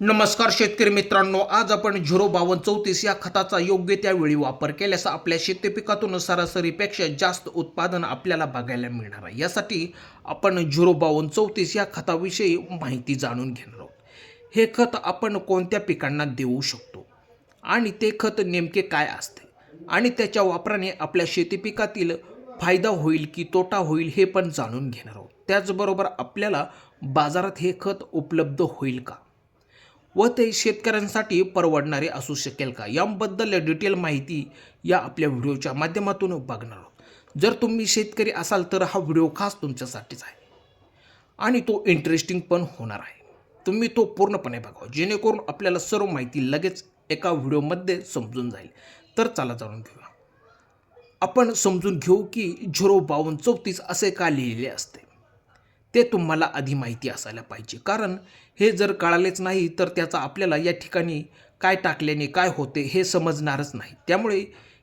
नमस्कार शेतकरी मित्रांनो, आज आपण 05234 या खताचा योग्य त्या वेळी वापर केल्यास आपल्या शेती पिकातून सरासरीपेक्षा जास्त उत्पादन आपल्याला बघायला मिळणार आहे। यासाठी आपण 05234 या खताविषयी माहिती जाणून घेणार आहोत। हे खत आपण कोणत्या पिकांना देऊ शकतो आणि ते खत नेमके काय असते आणि त्याच्या वापराने आपल्या शेती पिकातील फायदा होईल की तोटा होईल हे पण जाणून घेणार आहोत। त्याचबरोबर आपल्याला बाजारात हे खत उपलब्ध होईल का व ते शेतकऱ्यांसाठी परवडणारे असू शकेल का, याबद्दल डिटेल माहिती या आपल्या व्हिडिओच्या माध्यमातून बघणार आहोत। जर तुम्ही शेतकरी असाल तर हा व्हिडिओ खास तुमच्यासाठीच आहे आणि तो इंटरेस्टिंग पण होणार आहे। तुम्ही तो पूर्णपणे बघा जेणेकरून आपल्याला सर्व माहिती लगेच एका व्हिडिओमध्ये समजून जाईल। तर चला जाणून घेऊया। आपण समजून घेऊ की 05234 असे का लिहिलेले असते ते तुम्हाला आधी माहिती असायला पाहिजे, कारण हे जर कळालेच नाही तर त्याचा आपल्याला या ठिकाणी काय टाकल्याने काय होते हे समजणारच नाही। त्यामुळे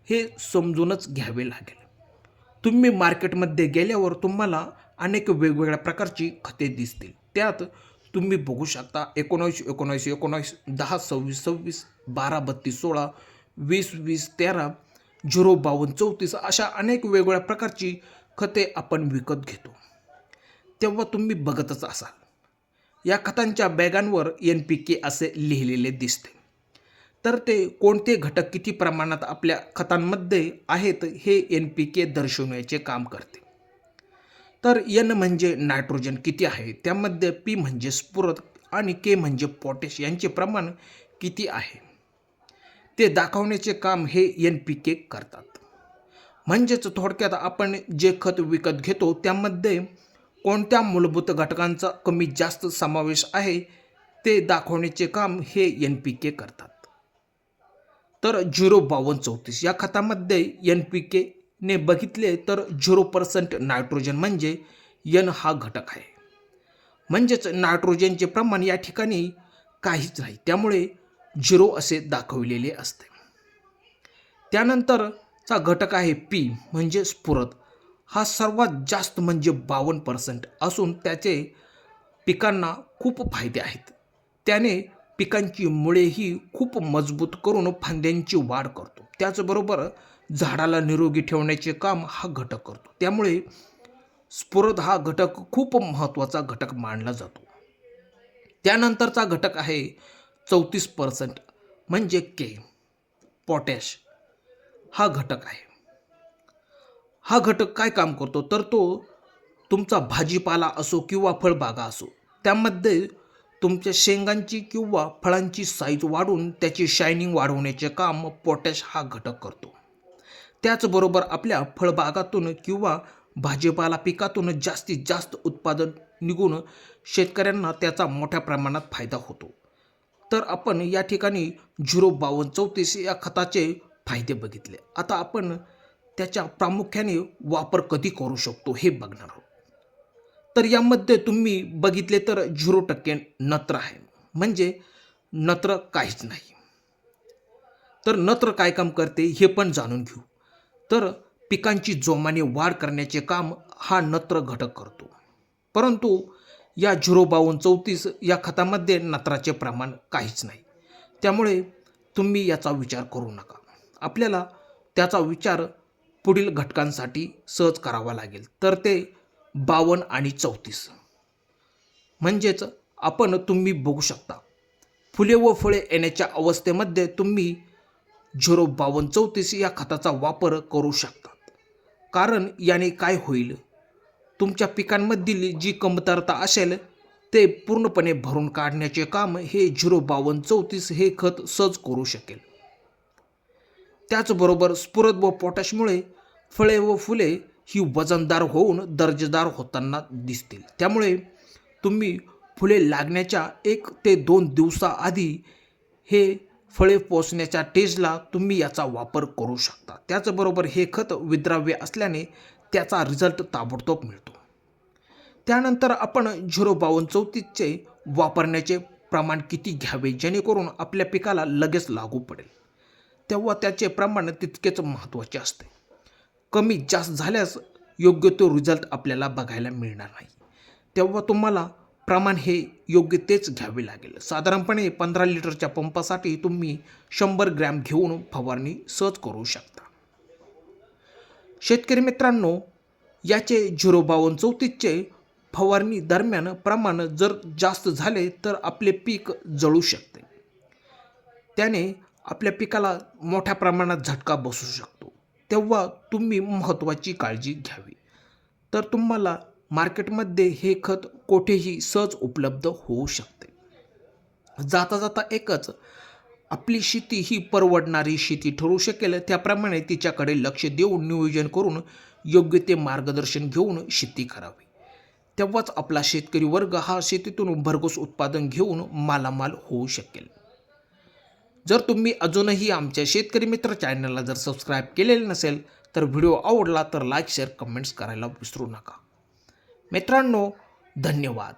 हे समजूनच घ्यावे लागेल। तुम्ही मार्केटमध्ये गेल्यावर तुम्हाला अनेक वेगवेगळ्या प्रकारची खते दिसतील। त्यात तुम्ही बघू शकता 19 19 19 10 26 26 12 32 16 20 20 13 052 34 अशा अनेक वेगवेगळ्या प्रकारची खते आपण विकत घेतो। तेव्हा तुम्ही बघतच असाल या खतांच्या बॅगांवर NPK असे लिहिलेले दिसते। तर ते कोणते घटक किती प्रमाणात आपल्या खतांमध्ये आहेत हे NPK दर्शवण्याचे काम करते। तर N म्हणजे नायट्रोजन किती आहे, त्यामध्ये P म्हणजे स्फुरद आणि K म्हणजे पोटॅश यांचे प्रमाण किती आहे ते दाखवण्याचे काम हे NPK करतात। म्हणजेच थोडक्यात आपण जे खत विकत घेतो त्यामध्ये कोणत्या मूलभूत घटकांचा कमी जास्त समावेश आहे ते दाखवण्याचे काम हे NPK करतात। तर 05234 या खतामध्ये NPK ने बघितले तर 0% नायट्रोजन म्हणजे N हा घटक आहे। म्हणजेच नायट्रोजनचे प्रमाण या ठिकाणी काहीच नाही, त्यामुळे 0 असे दाखवलेले असते। त्यानंतरचा घटक आहे P म्हणजे स्फुरद। हा सर्वात जास्त म्हणजे 52% असून त्याचे पिकांना खूप फायदे आहेत। त्याने पिकांची मुळेही खूप मजबूत करून फांद्यांची वाढ करतो। त्याचबरोबर झाडाला निरोगी ठेवण्याचे काम हा घटक करतो। त्यामुळे स्फुरद हा घटक खूप महत्त्वाचा घटक मानला जातो। त्यानंतरचा घटक आहे 34% म्हणजे K पोटॅश हा घटक आहे। हा घटक काय काम करतो तर तो तुमचा भाजीपाला असो किंवा फळबागा असो त्यामध्ये तुमच्या शेंगांची किंवा फळांची साईज वाढवून त्याची शायनिंग वाढवण्याचे काम पोटॅश हा घटक करतो। त्याचबरोबर आपल्या फळबागातून किंवा भाजीपाला पिकातून जास्तीत जास्त उत्पादन निघून शेतकऱ्यांना त्याचा मोठ्या प्रमाणात फायदा होतो। तर आपण या ठिकाणी 05234 या खताचे फायदे बघितले। आता आपण त्याच्या प्रामुख्याने वापर कधी करू शकतो हे बघणार आहोत। तर यामध्ये तुम्ही बघितले तर 0% नत्र आहे, म्हणजे नत्र काहीच नाही। तर नत्र काय काम करते हे पण जाणून घेऊ। तर पिकांची जोमाने वाढ करण्याचे काम हा नत्र घटक करतो, परंतु या 05234 या खतामध्ये नत्राचे प्रमाण काहीच नाही। त्यामुळे तुम्ही याचा विचार करू नका। आपल्याला त्याचा विचार पुढील घटकांसाठी सहज करावा लागेल। तर ते 52 आणि 34 म्हणजेच तुम्ही बघू शकता फुले व फळे येण्याच्या अवस्थेमध्ये तुम्ही 05234 या खताचा वापर करू शकता। कारण याने काय होईल, तुमच्या पिकांमधील जी कमतरता असेल ते पूर्णपणे भरून काढण्याचे काम हे 05234 हे खत सहज करू शकेल। त्याचबरोबर स्फुरद व पोटॅशमुळे फळे व फुले ही वजनदार होऊन दर्जेदार होताना दिसतील। त्यामुळे तुम्ही फुले लागण्याच्या 1 ते 2 दिवसाआधी हे फळे पोचण्याच्या स्टेजला तुम्ही याचा वापर करू शकता। त्याचबरोबर हे खत विद्राव्य असल्याने त्याचा रिझल्ट ताबडतोब मिळतो। त्यानंतर आपण 05234 चे वापरण्याचे प्रमाण किती घ्यावे जेणेकरून आपल्या पिकाला लगेच लागू पडेल, तेव्हा त्याचे प्रमाण तितकेच महत्त्वाचे असते। कमी जास्त झाल्यास योग्य तो रिझल्ट आपल्याला बघायला मिळणार नाही। तेव्हा तुम्हाला प्रमाण हे योग्य तेच घ्यावे लागेल. साधारणपणे 15 लिटरच्या पंपासाठी तुम्ही 100 ग्रॅम घेऊन फवारणी सहज करू शकता. शेतकरी मित्रांनो, याचे 05234चे फवारणी दरम्यान प्रमाण जर जास्त झाले तर आपले पीक जळू शकते. त्याने आपल्या पिकाला मोठ्या प्रमाणात झटका बसू शकतो. तेव्हा तुम्ही महत्त्वाची काळजी घ्यावी. तर तुम्हाला मार्केटमध्ये हे खत कोठेही सहज उपलब्ध होऊ शकते. जाता जाता एकच, आपली शेती ही परवडणारी शेती ठरू शकेल त्याप्रमाणे तिच्याकडे लक्ष देऊन नियोजन करून योग्य ते मार्गदर्शन घेऊन शेती करावी. तेव्हाच आपला शेतकरी वर्ग हा शेतीतून भरघोस उत्पादन घेऊन मालामाल होऊ शकेल. जर तुम्ही अजूनही आमच्या शेतकरी मित्र चॅनलला जर सबस्क्राईब केलेले नसेल तर व्हिडिओ आवडला तर लाईक शेअर कमेंट्स करायला विसरू नका. मित्रांनो, धन्यवाद.